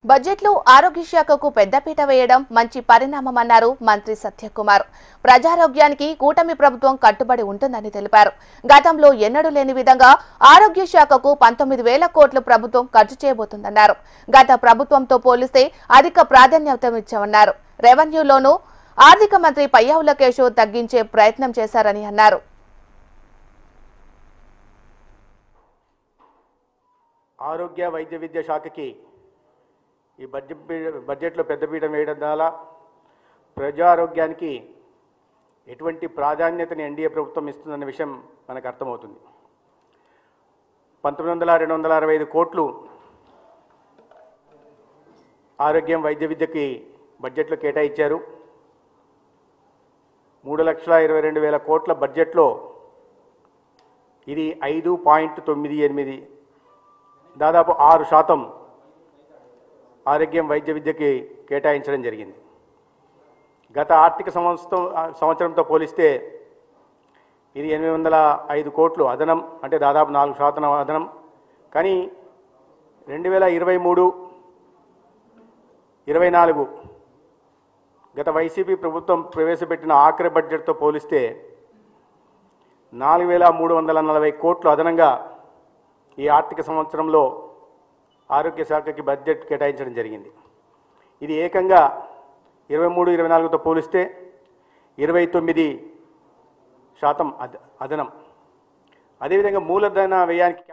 బడ్జెట్లో ఆరోగ్య శాఖకు పెద్దపీట వేయడం మంచి పరిణామమన్నారు మంత్రి సత్యకుమార్. ప్రజారోగ్యానికి కూటమి ప్రభుత్వం కట్టుబడి ఉంటుందని తెలిపారు. గతంలో ఎన్నడూ లేని విధంగా ఆరోగ్య శాఖకు 19,000 కోట్లు ప్రభుత్వం ఖర్చు చేయబోతుందన్నారు. గత ప్రభుత్వంతో పోలిస్తే అధిక ప్రాధాన్యతనిచ్చామన్నారు. రెవెన్యూలోనూ ఆర్థిక మంత్రి పయ్యావుల కేశవ్ తగ్గించే ప్రయత్నం చేశారని అన్నారు. ఆరోగ్య వైద్య విద్య శాఖకి ఈ బడ్జెట్లో పెద్దపీట వేయడం ద్వారా ప్రజారోగ్యానికి ఎటువంటి ప్రాధాన్యతని ఎన్డీఏ ప్రభుత్వం ఇస్తుందన్న విషయం మనకు అర్థమవుతుంది. 19,265 కోట్లు ఆరోగ్యం వైద్య విద్యకి బడ్జెట్లో కేటాయించారు. 3,22,000 కోట్ల బడ్జెట్లో ఇది 5.98, దాదాపు 6% ఆరోగ్యం వైద్య విద్యకి కేటాయించడం జరిగింది. గత ఆర్థిక సంవత్సరంతో పోలిస్తే ఇది 805 కోట్లు అదనం, అంటే దాదాపు 4% అదనం. కానీ 2023-24 గత వైసీపీ ప్రభుత్వం ప్రవేశపెట్టిన ఆఖరి బడ్జెట్తో పోలిస్తే 4,340 కోట్లు అదనంగా ఈ ఆర్థిక సంవత్సరంలో ఆరోగ్య శాఖకి బడ్జెట్ కేటాయించడం జరిగింది. ఇది ఏకంగా 23-24తో పోలిస్తే 29% అదనం. అదేవిధంగా మూలధన వ్యయానికి